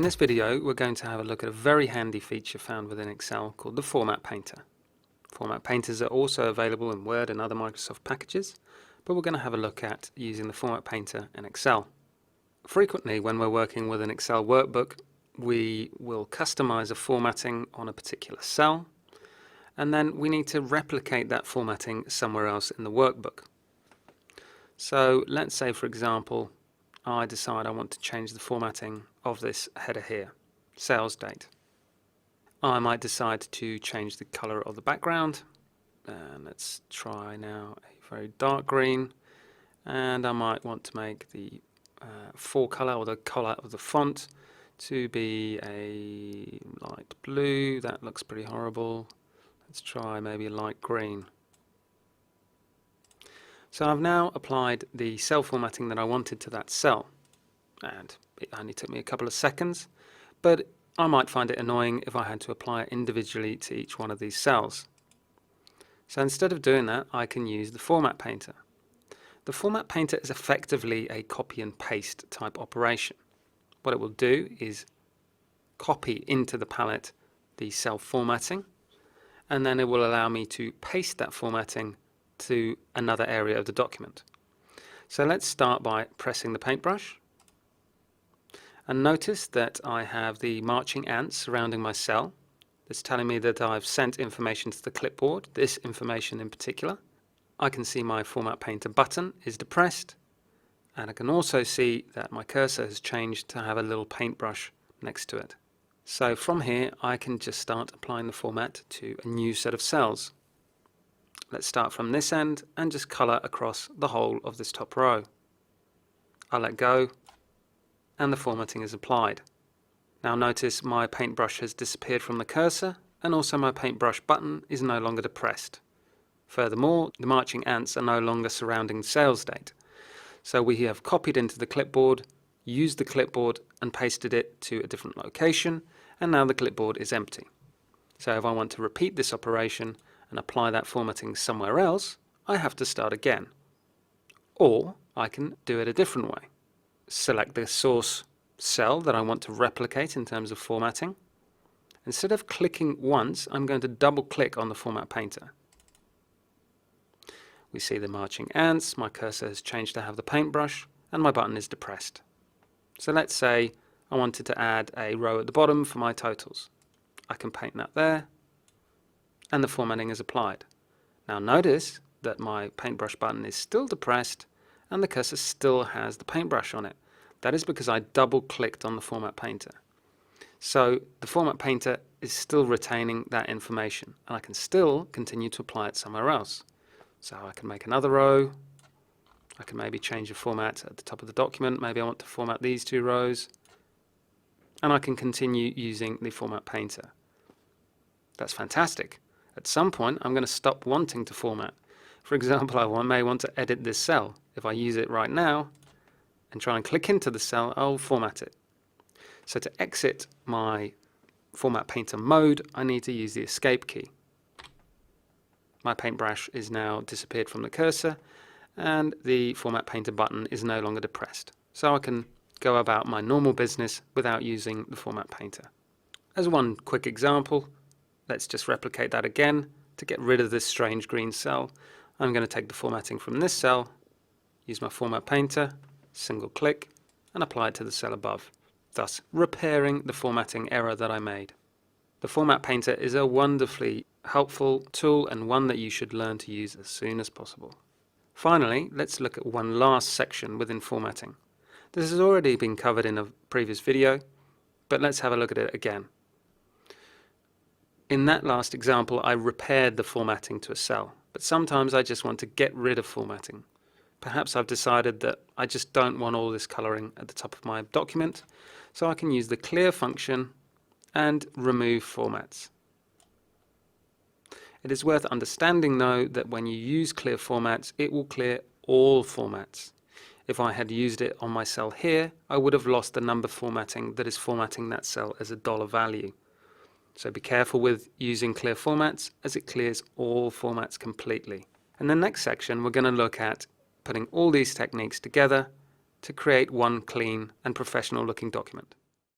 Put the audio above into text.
In this video we're going to have a look at a very handy feature found within Excel called the Format Painter. Format Painters are also available in Word and other Microsoft packages, but we're going to have a look at using the Format Painter in Excel. Frequently when we're working with an Excel workbook, we will customize a formatting on a particular cell, and then we need to replicate that formatting somewhere else in the workbook. So let's say, for example, I decide I want to change the formatting of this header here, sales date. I might decide to change the color of the background, and let's try now a very dark green, and I might want to make the forecolor or the color of the font to be a light blue. That looks pretty horrible. Let's try maybe a light green. So I've now applied the cell formatting that I wanted to that cell, and it only took me a couple of seconds, but I might find it annoying if I had to apply it individually to each one of these cells. So instead of doing that, I can use the Format Painter. The Format Painter is effectively a copy and paste type operation. What it will do is copy into the palette the cell formatting, and then it will allow me to paste that formatting to another area of the document. So let's start by pressing the paintbrush, and notice that I have the marching ants surrounding my cell. It's telling me that I've sent information to the clipboard, this information in particular. I can see my Format Painter button is depressed, and I can also see that my cursor has changed to have a little paintbrush next to it. So from here I can just start applying the format to a new set of cells. Let's start from this end and just colour across the whole of this top row. I'll let go and the formatting is applied. Now notice my paintbrush has disappeared from the cursor, and also my paintbrush button is no longer depressed. Furthermore, the marching ants are no longer surrounding sales date. So we have copied into the clipboard, used the clipboard and pasted it to a different location, and now the clipboard is empty. So if I want to repeat this operation and apply that formatting somewhere else, I have to start again. Or I can do it a different way. Select the source cell that I want to replicate in terms of formatting. Instead of clicking once, I'm going to double click on the Format Painter. We see the marching ants, my cursor has changed to have the paintbrush, and my button is depressed. So let's say I wanted to add a row at the bottom for my totals. I can paint that there, and the formatting is applied. Now notice that my paintbrush button is still depressed and the cursor still has the paintbrush on it. That is because I double clicked on the Format Painter. So the Format Painter is still retaining that information, and I can still continue to apply it somewhere else. So I can make another row. I can maybe change the format at the top of the document. Maybe I want to format these two rows, and I can continue using the Format Painter. That's fantastic. At some point I'm going to stop wanting to format. For example, I may want to edit this cell. If I use it right now and try and click into the cell, I'll format it. So to exit my Format Painter mode, I need to use the Escape key. My paintbrush is now disappeared from the cursor, and the Format Painter button is no longer depressed. So I can go about my normal business without using the Format Painter. As one quick example, let's just replicate that again. To get rid of this strange green cell, I'm going to take the formatting from this cell, use my Format Painter, single click, and apply it to the cell above, thus repairing the formatting error that I made. The Format Painter is a wonderfully helpful tool, and one that you should learn to use as soon as possible. Finally, let's look at one last section within formatting. This has already been covered in a previous video, but let's have a look at it again. In that last example, I repaired the formatting to a cell, but sometimes I just want to get rid of formatting. Perhaps I've decided that I just don't want all this coloring at the top of my document, so I can use the clear function and remove formats. It is worth understanding though that when you use clear formats, it will clear all formats. If I had used it on my cell here, I would have lost the number formatting that is formatting that cell as a dollar value. So be careful with using clear formats, as it clears all formats completely. In the next section, we're going to look at putting all these techniques together to create one clean and professional looking document.